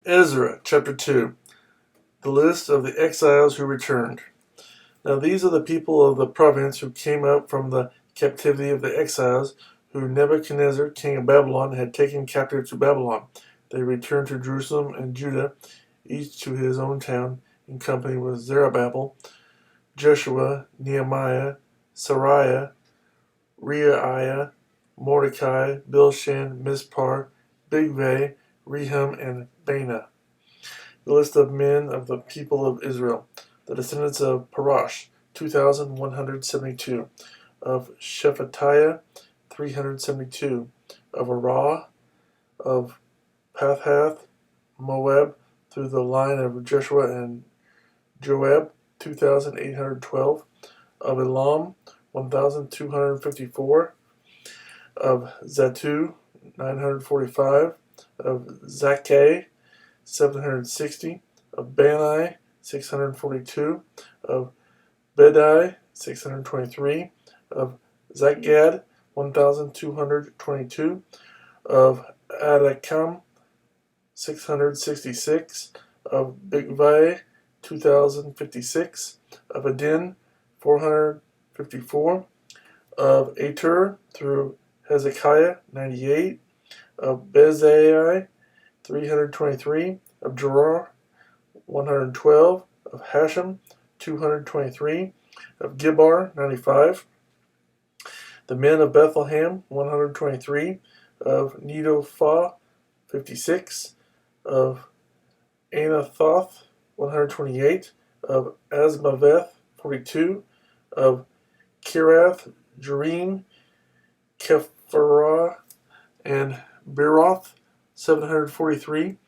Ezra, chapter 2. The list of the exiles who returned. Now these are the people of the province who came up from the captivity of the exiles, who Nebuchadnezzar, king of Babylon, had taken captive to Babylon. They returned to Jerusalem and Judah, each to his own town, in company with Zerubbabel, Jeshua, Nehemiah, Sariah, Reiah, Mordecai, Bilshan, Mispar, Bigvai, Rehum, and Baanah. The list of men of the people of Israel. The descendants of Parash, 2,172. Of Shephatiah, 372. Of Arah, of Pathath, Moab, through the line of Jeshua and Joab, 2,812. Of Elam, 1,254. Of Zatu, 945. Of Zakkai, 760. Of Bani, 642. Of Bedai, 623. Of Zakgad, 1,222. Of Adakam, 666. Of Bigvai, 2,056. Of Adin, 454. Of Ater through Hezekiah, 98. Of Bezai, 323. Of Jeror, 112. Of Hashem, 223. Of Gibbar, 95. The men of Bethlehem, 123. Of Netophath, 56. Of Anathoth, 128. Of Asmaveth, 42. Of Kirath, Jearim, Kephirah, and Beeroth, 743.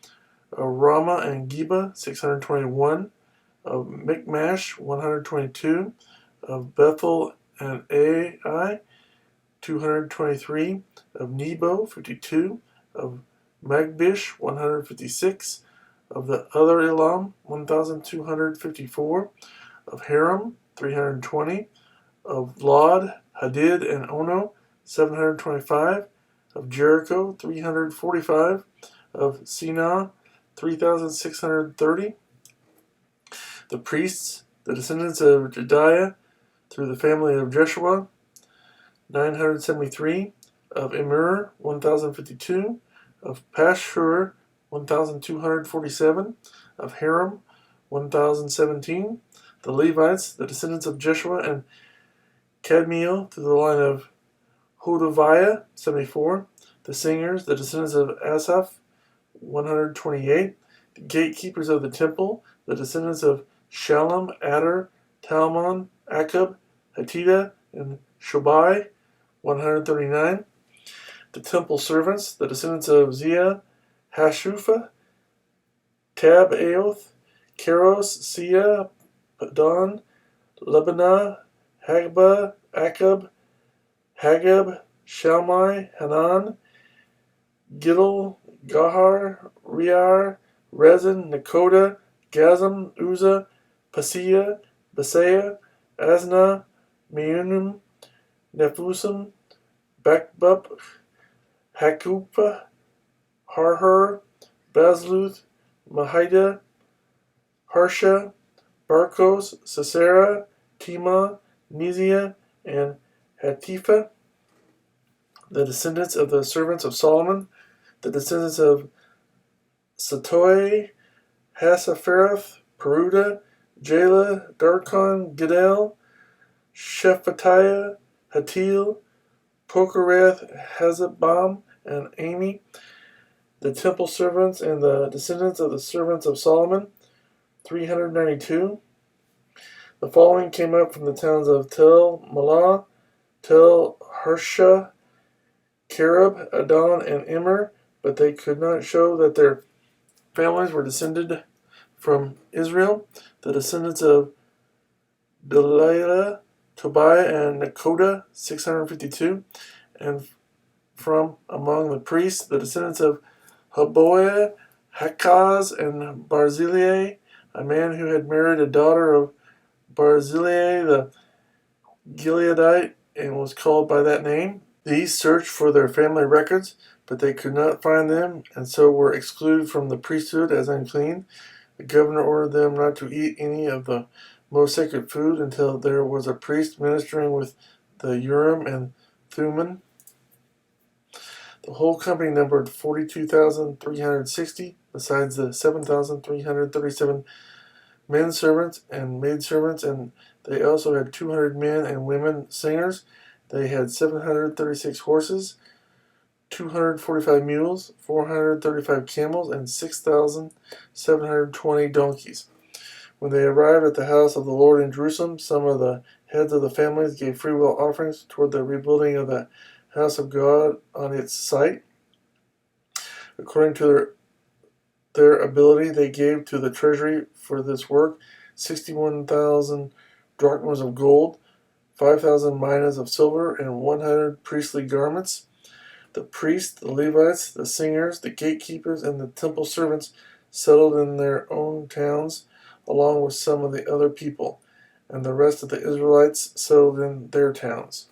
Of Ramah and Geba, 621. Of Michmash, 122. Of Bethel and Ai, 223. Of Nebo, 52. Of Magbish, 156. Of the other Elam, 1,254. Of Haram, 320. Of Lod, Hadid, and Ono, 725. Of Jericho, 345. Of Sinah, 3,630. The priests, the descendants of Jediah, through the family of Jeshua, 973. Of Immer, 1,052. Of Pashur, 1,247. Of Haram, 1,017. The Levites, the descendants of Jeshua and Kadmiel, through the line of Hodaviah, 74. The singers, the descendants of Asaph, 128. The gatekeepers of the temple, the descendants of Shallum, Adar, Talmon, Akub, Hatita, and Shobai, 139. The temple servants, the descendants of Zia, Hashupha, Tab-aoth, Keros, Sia, Padon, Lebanah, Hagba, Akub, Hagab, Shalmai, Hanan, Gidel, Gahar, Riar, Rezin, Nakoda, Gazam, Uzzah, Paseah, Baseiah, Asna, Meunim, Nephusim, Bakbub, Hakupa, Harhur, Bazluth, Mahida, Harsha, Barkos, Sisera, Tema, Nizia, and Hatifa. The descendants of the servants of Solomon, the descendants of Satoi, Hasaphereth, Peruda, Jala, Darkon, Gidel, Shephatiah, Hatil, Pokereth, Hazabam, and Amy. The temple servants and the descendants of the servants of Solomon, 392. The following came up from the towns of Tel Malah, Tel Harsha, Kerub, Adon, and Immer, but they could not show that their families were descended from Israel. The descendants of Delilah, Tobiah, and Nakoda, 652. And from among the priests, the descendants of Haboah, Hakaz, and Barzillai, a man who had married a daughter of Barzillai the Gileadite and was called by that name. These searched for their family records, but they could not find them, and so were excluded from the priesthood as unclean. The governor ordered them not to eat any of the most sacred food until there was a priest ministering with the Urim and Thummim. The whole company numbered 42,360, besides the 7,337 men servants and maid servants, and they also had 200 men and women singers. They had 736 horses, 245 mules, 435 camels, and 6,720 donkeys. When they arrived at the house of the Lord in Jerusalem, some of the heads of the families gave freewill offerings toward the rebuilding of the house of God on its site. According to their ability, they gave to the treasury for this work 61,000 drachmas of gold, 5,000 minas of silver, and 100 priestly garments. The priests, the Levites, the singers, the gatekeepers, and the temple servants settled in their own towns, along with some of the other people, and the rest of the Israelites settled in their towns.